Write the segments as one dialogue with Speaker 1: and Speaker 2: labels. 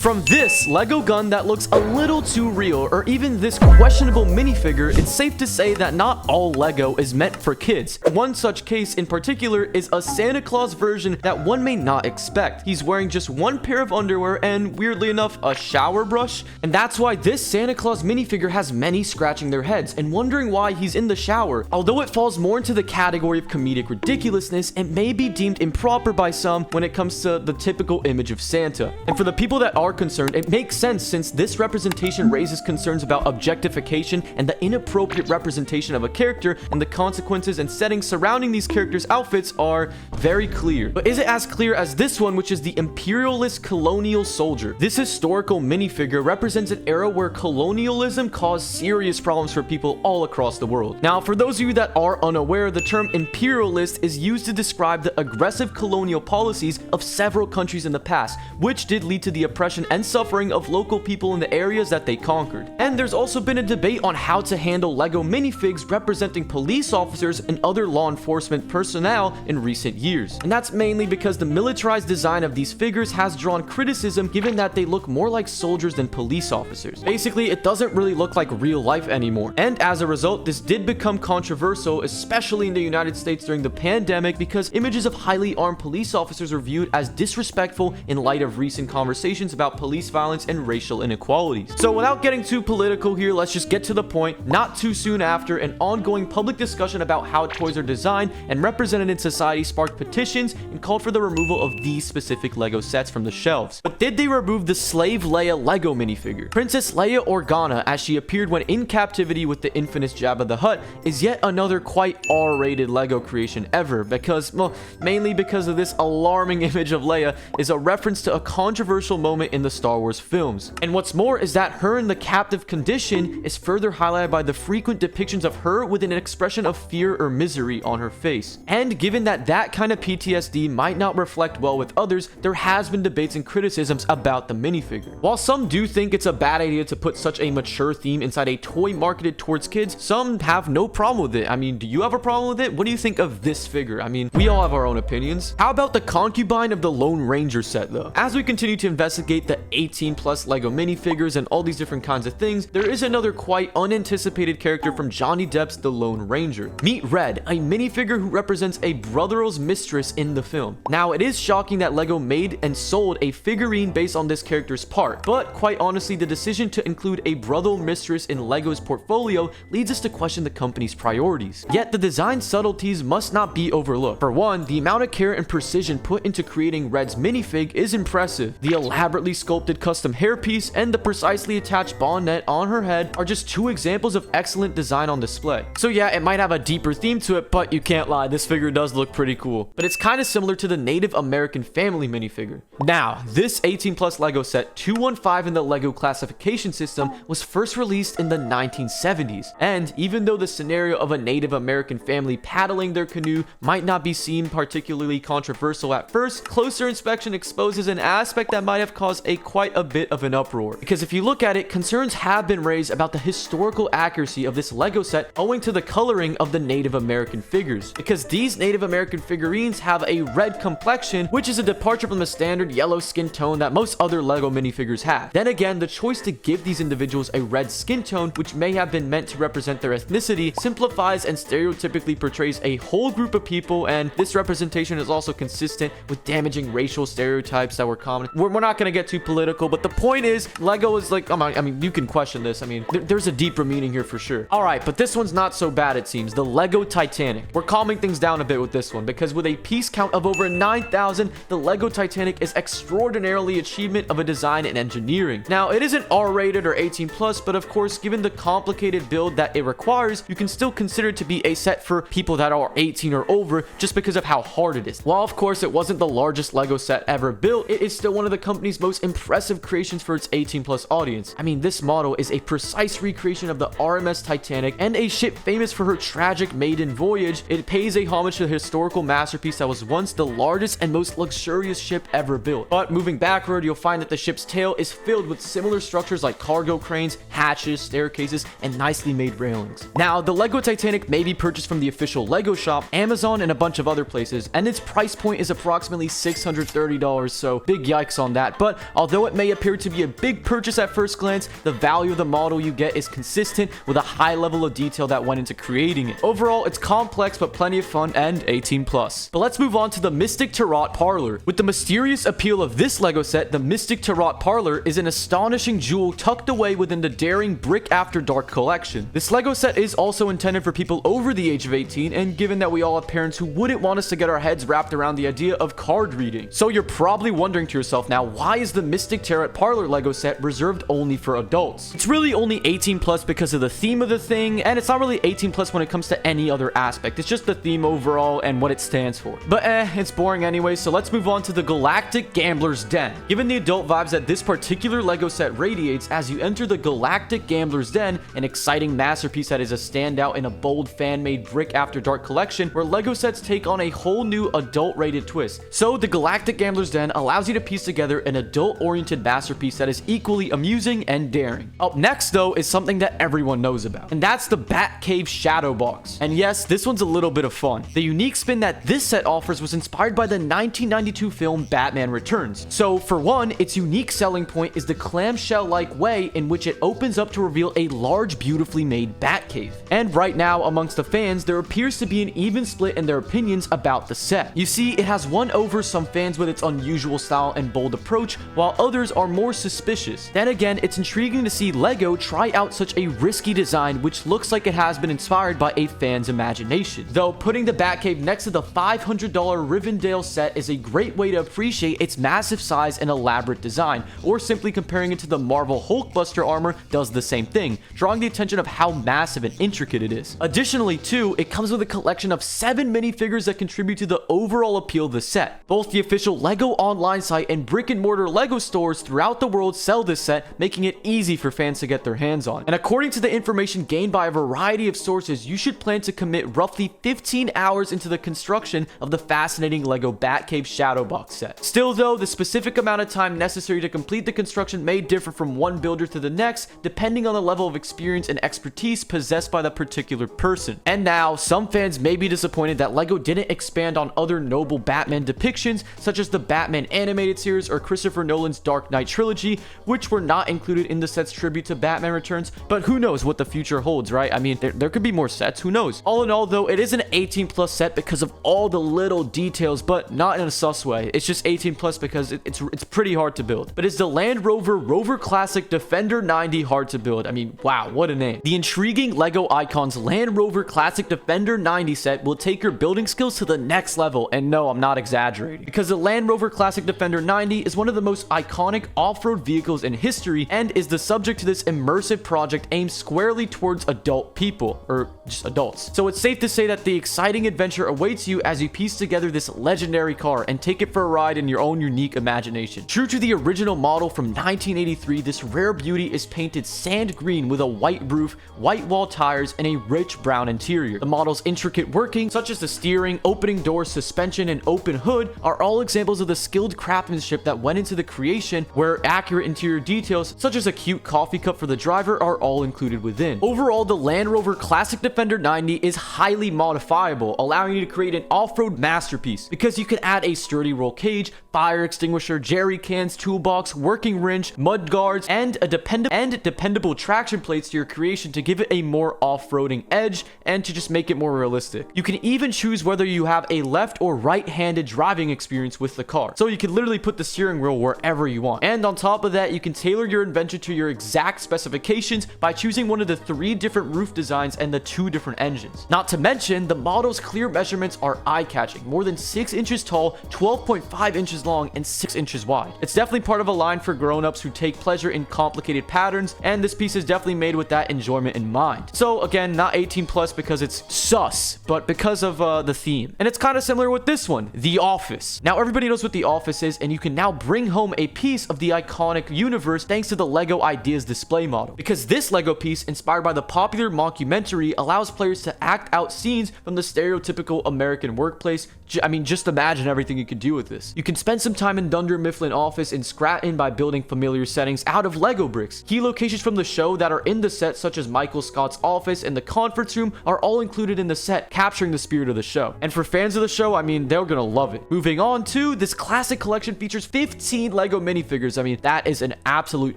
Speaker 1: From this Lego gun that looks a little too real, or even this questionable minifigure, it's safe to say that not all Lego is meant for kids. One such case in particular is a Santa Claus version that one may not expect. He's wearing just one pair of underwear and, weirdly enough, a shower brush. And that's why this Santa Claus minifigure has many scratching their heads and wondering why he's in the shower. Although it falls more into the category of comedic ridiculousness, it may be deemed improper by some when it comes to the typical image of Santa. And for the people that are concerned, it makes sense since this representation raises concerns about objectification and the inappropriate representation of a character, and the consequences and settings surrounding these characters' outfits are very clear. But is it as clear as this one, which is the imperialist colonial soldier? This historical minifigure represents an era where colonialism caused serious problems for people all across the world. Now, for those of you that are unaware, the term imperialist is used to describe the aggressive colonial policies of several countries in the past, which did lead to the oppression and suffering of local people in the areas that they conquered. And there's also been a debate on how to handle Lego minifigs representing police officers and other law enforcement personnel in recent years. And that's mainly because the militarized design of these figures has drawn criticism, given that they look more like soldiers than police officers. Basically, it doesn't really look like real life anymore. And as a result, this did become controversial, especially in the United States during the pandemic, because images of highly armed police officers were viewed as disrespectful in light of recent conversations about police violence and racial inequalities. So without getting too political here, let's just get to the point. Not too soon after, an ongoing public discussion about how toys are designed and represented in society sparked petitions and called for the removal of these specific Lego sets from the shelves. But did they remove the slave Leia Lego minifigure? Princess Leia Organa, as she appeared when in captivity with the infamous Jabba the Hutt, is yet another quite R-rated Lego creation ever, because, well, mainly because of this alarming image of Leia is a reference to a controversial moment in the Star Wars films. And what's more is that her in the captive condition is further highlighted by the frequent depictions of her with an expression of fear or misery on her face. And given that that kind of PTSD might not reflect well with others, there has been debates and criticisms about the minifigure. While some do think it's a bad idea to put such a mature theme inside a toy marketed towards kids, some have no problem with it. I mean, do you have a problem with it? What do you think of this figure? I mean, we all have our own opinions. How about the concubine of the Lone Ranger set though? As we continue to investigate the 18+ Lego minifigures and all these different kinds of things, there is another quite unanticipated character from Johnny Depp's The Lone Ranger. Meet Red, a minifigure who represents a brother's mistress in the film. Now, it is shocking that Lego made and sold a figurine based on this character's part, but quite honestly, the decision to include a brother mistress in Lego's portfolio leads us to question the company's priorities. Yet the design subtleties must not be overlooked. For one, the amount of care and precision put into creating Red's minifig is impressive. The elaborately sculpted custom hairpiece and the precisely attached bonnet on her head are just two examples of excellent design on display. So yeah, it might have a deeper theme to it, but you can't lie, this figure does look pretty cool. But it's kind of similar to the Native American family minifigure. Now, this 18+ Lego set 215 in the Lego classification system was first released in the 1970s. And even though the scenario of a Native American family paddling their canoe might not be seen particularly controversial at first, closer inspection exposes an aspect that might have caused quite a bit of an uproar. Because if you look at it, concerns have been raised about the historical accuracy of this Lego set owing to the coloring of the Native American figures. Because these Native American figurines have a red complexion, which is a departure from the standard yellow skin tone that most other Lego minifigures have. Then again, the choice to give these individuals a red skin tone, which may have been meant to represent their ethnicity, simplifies and stereotypically portrays a whole group of people, and this representation is also consistent with damaging racial stereotypes that were common. We're not going to get too political, but the point is, Lego is like, I mean, you can question this. I mean, there's a deeper meaning here for sure. Alright, but this one's not so bad it seems. The Lego Titanic. We're calming things down a bit with this one, because with a piece count of over 9,000, the Lego Titanic is extraordinarily achievement of a design and engineering. Now, it isn't R-rated or 18+, but of course, given the complicated build that it requires, you can still consider it to be a set for people that are 18 or over, just because of how hard it is. While of course it wasn't the largest Lego set ever built, it is still one of the company's most impressive creations for its 18+ audience. I mean, this model is a precise recreation of the RMS Titanic, and a ship famous for her tragic maiden voyage. It pays a homage to the historical masterpiece that was once the largest and most luxurious ship ever built. But moving backward, you'll find that the ship's tail is filled with similar structures like cargo cranes, hatches, staircases, and nicely made railings. Now, the Lego Titanic may be purchased from the official Lego shop, Amazon, and a bunch of other places, and its price point is approximately $630, so big yikes on that. But Although it may appear to be a big purchase at first glance, the value of the model you get is consistent with a high level of detail that went into creating it. Overall, it's complex but plenty of fun and 18+. But let's move on to the Mystic Tarot Parlor. With the mysterious appeal of this LEGO set, the Mystic Tarot Parlor is an astonishing jewel tucked away within the daring Brick After Dark collection. This LEGO set is also intended for people over the age of 18, and given that we all have parents who wouldn't want us to get our heads wrapped around the idea of card reading. So you're probably wondering to yourself now, why is the Mystic Tarot Parlor LEGO set reserved only for adults? It's really only 18+ because of the theme of the thing, and it's not really 18+ when it comes to any other aspect. It's just the theme overall and what it stands for. But it's boring anyway, so let's move on to the Galactic Gambler's Den. Given the adult vibes that this particular LEGO set radiates, as you enter the Galactic Gambler's Den, an exciting masterpiece that is a standout in a bold fan-made Brick After Dark collection where LEGO sets take on a whole new adult-rated twist. So the Galactic Gambler's Den allows you to piece together an adult-oriented masterpiece that is equally amusing and daring. Up next though is something that everyone knows about, and that's the BATCAVE Shadow Box. And yes, this one's a little bit of fun. The unique spin that this set offers was inspired by the 1992 film Batman Returns. So for one, its unique selling point is the clamshell-like way in which it opens up to reveal a large, beautifully made Batcave. And right now, amongst the fans, there appears to be an even split in their opinions about the set. You see, it has won over some fans with its unusual style and bold approach, while others are more suspicious. Then again, it's intriguing to see LEGO try out such a risky design which looks like it has been inspired by a fan's imagination. Though putting the Batcave next to the $500 Rivendell set is a great way to appreciate its massive size and elaborate design, or simply comparing it to the Marvel Hulkbuster armor does the same thing, drawing the attention of how massive and intricate it is. Additionally too, it comes with a collection of 7 minifigures that contribute to the overall appeal of the set. Both the official LEGO online site and brick-and-mortar LEGO stores throughout the world sell this set, making it easy for fans to get their hands on. And according to the information gained by a variety of sources, you should plan to commit roughly 15 hours into the construction of the fascinating LEGO Batcave Shadow Box set. Still though, the specific amount of time necessary to complete the construction may differ from one builder to the next, depending on the level of experience and expertise possessed by the particular person. And now, some fans may be disappointed that LEGO didn't expand on other noble Batman depictions, such as the Batman animated series or Christopher Nolan's Dark Knight trilogy, which were not included in the set's tribute to Batman Returns, but who knows what the future holds, right? I mean, there could be more sets, who knows? All in all though, it is an 18+ set because of all the little details, but not in a sus way. It's just 18+ because it's pretty hard to build. But is the Land Rover Rover Classic Defender 90 hard to build? I mean, wow, what a name. The intriguing LEGO Icons Land Rover Classic Defender 90 set will take your building skills to the next level, and no, I'm not exaggerating, because the Land Rover Classic Defender 90 is one of the most iconic off-road vehicles in history and is the subject to this immersive project aimed squarely towards adult people, or just adults. So it's safe to say that the exciting adventure awaits you as you piece together this legendary car and take it for a ride in your own unique imagination. True to the original model from 1983, this rare beauty is painted sand green with a white roof, white wall tires, and a rich brown interior. The model's intricate working, such as the steering, opening doors, suspension, and open hood, are all examples of the skilled craftsmanship that went into the creation, where accurate interior details, such as a cute coffee cup for the driver, are all included within. Overall, the Land Rover Classic Defender 90 is highly modifiable, allowing you to create an off-road masterpiece, because you can add a sturdy roll cage, fire extinguisher, jerry cans, toolbox, working wrench, mud guards, and dependable traction plates to your creation to give it a more off-roading edge and to just make it more realistic. You can even choose whether you have a left or right-handed driving experience with the car, so you can literally put the steering wheel wherever you want. And on top of that, you can tailor your invention to your exact specifications by choosing one of the 3 different roof designs and the 2 different engines. Not to mention, the model's clear measurements are eye-catching, more than 6 inches tall, 12.5 inches long, and 6 inches wide. It's definitely part of a line for grown-ups who take pleasure in complicated patterns, and this piece is definitely made with that enjoyment in mind. So again, not 18+ because it's sus, but because of the theme. And it's kind of similar with this one, The Office. Now everybody knows what The Office is, and you can now bring home a piece of the iconic universe thanks to the LEGO Ideas display model. Because this LEGO piece, inspired by the popular mockumentary, allows players to act out scenes from the stereotypical American workplace. I mean, just imagine everything you could do with this. You can spend some time in Dunder Mifflin office in Scranton by building familiar settings out of LEGO bricks. Key locations from the show that are in the set, such as Michael Scott's office and the conference room, are all included in the set, capturing the spirit of the show. And for fans of the show, I mean, they're gonna love it. Moving on to this classic collection features 15 Lego minifigures. I mean, that is an absolute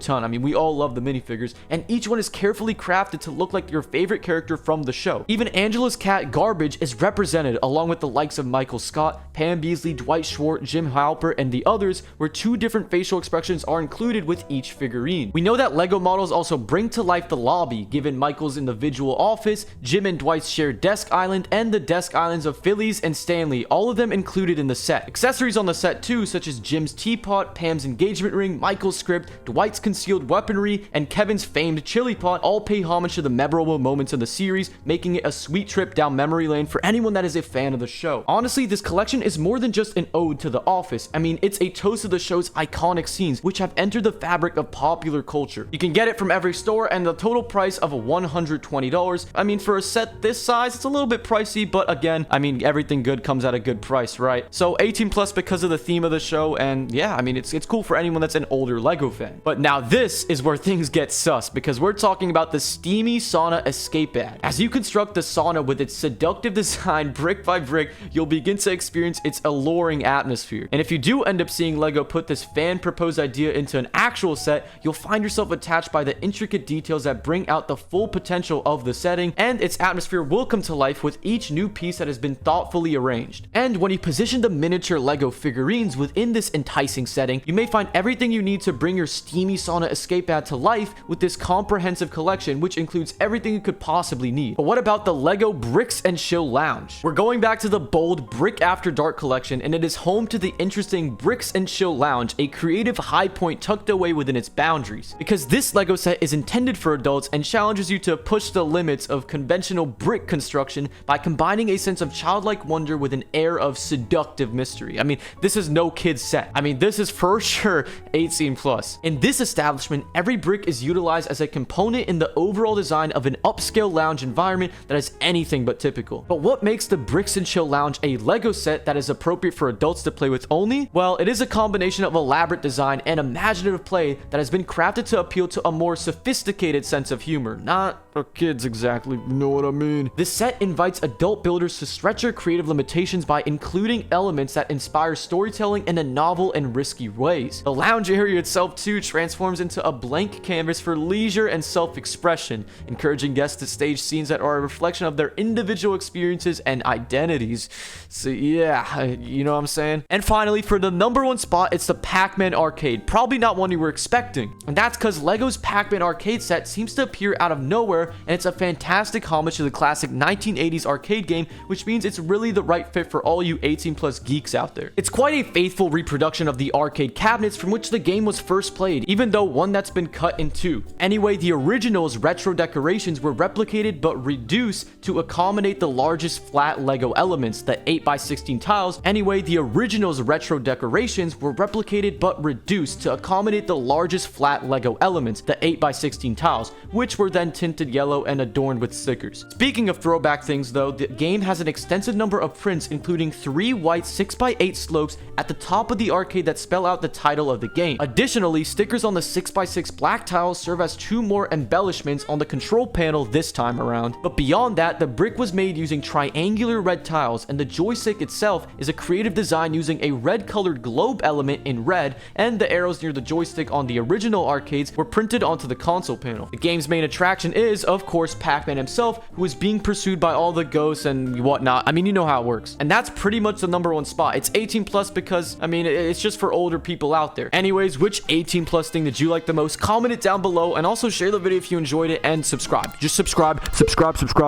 Speaker 1: ton. I mean, we all love the minifigures, and each one is carefully crafted to look like your favorite character from the show. Even Angela's cat, Garbage, is represented, along with the likes of Michael Scott, Pam Beesly, Dwight Schrute, Jim Halper, and the others, where 2 different facial expressions are included with each figurine. We know that Lego models also bring to life the lobby, given Michael's individual office, Jim and Dwight's shared desk island, and the desk islands of Phillies and Stanley, all of them included in the set. Accessories on the set too, such as Jim's teapot, Pam's engagement ring, Michael's script, Dwight's concealed weaponry, and Kevin's famed chili pot, all pay homage to the memorable moments of the series, making it a sweet trip down memory lane for anyone that is a fan of the show. Honestly, this collection is more than just an ode to The Office. I mean, it's a toast of the show's iconic scenes, which have entered the fabric of popular culture. You can get it from every store, and the total price of $120. I mean, for a set this size, it's a little bit pricey, but again, I mean, everything good comes at a good price, right? So 18 plus because of the theme of the show, and yeah, I mean, it's cool for anyone that's an older Lego fan. But now this is where things get sus, because we're talking about the steamy sauna escape ad. As you construct the sauna with its seductive design brick by brick, you'll begin to experience its alluring atmosphere. And if you do end up seeing Lego put this fan proposed idea into an actual set, you'll find yourself attached by the intricate details that bring out the full potential of the setting, and its atmosphere will come to life with each new piece that has been thoughtfully arranged. And when you position the miniature Lego figurines within this enticing setting, you may find everything you need to bring your steamy sauna escape ad to life with this comprehensive collection, which includes everything you could possibly need. But what about the Lego Bricks and Chill Lounge? We're going back to the bold Brick After Dark collection, and it is home to the interesting Bricks and Chill Lounge, a creative high point tucked away within its boundaries. Because this Lego set is intended for adults and challenges you to push the limits of conventional brick construction by combining a sense of childlike wonder with an air of seductive mystery. I mean, this is no kid's set. I mean, this is for sure 18 plus. In this establishment, every brick is utilized as a component in the overall design of an upscale lounge environment that is anything but typical. But what makes the Bricks and Chill Lounge a Lego set that is appropriate for adults to play with only? Well, it is a combination of elaborate design and imaginative play that has been crafted to appeal to a more sophisticated sense of humor, not for kids exactly, you know what I mean? This set invites adult builders to stretch their creative limitations by including elements that inspire storytelling in a novel and risky ways. The lounge area itself too transforms into a blank canvas for leisure and self-expression, encouraging guests to stage scenes that are a reflection of their individual experiences and identities. So yeah, you know what I'm saying? And finally, for the #1 spot, it's the Pac-Man arcade. Probably not one you were expecting. And that's because Lego's Pac-Man arcade set seems to appear out of nowhere, and it's a fantastic homage to the classic 1980s arcade game, which means it's really the right fit for all you 18 plus geeks out there. It's quite a faithful reproduction of the arcade cabinets from which the game was first played, even though one that's been cut in two. Anyway, the original's retro decorations were replicated but reduced to accommodate the largest flat Lego elements, the 8x16 tiles. Anyway, the original's retro decorations were replicated but reduced to accommodate the largest flat Lego elements, the 8x16 tiles, which were then tinted yellow and adorned with stickers. Speaking of throwback things though, the game has an extensive number of prints, including 3 white 6x8 slopes at the top of the arcade that spell out the title of the game. Additionally, stickers on the 6x6 black tiles serve as 2 more embellishments on the control panel this time around. But beyond that, the brick was made using triangular red tiles, and the joystick itself is a creative design using a red colored globe element in red, and the arrows near the joystick on the original arcades were printed onto the console panel. The game's main attraction is, of course, Pac-Man himself, who is being pursued by all the ghosts and whatnot. I mean, you know how it works. And that's pretty much the #1 spot. It's 18 plus because, I mean, it's just for older people out there. Anyways, which 18 plus thing did you like the most? Comment it down below, and also share the video if you enjoyed it, and subscribe. Just subscribe.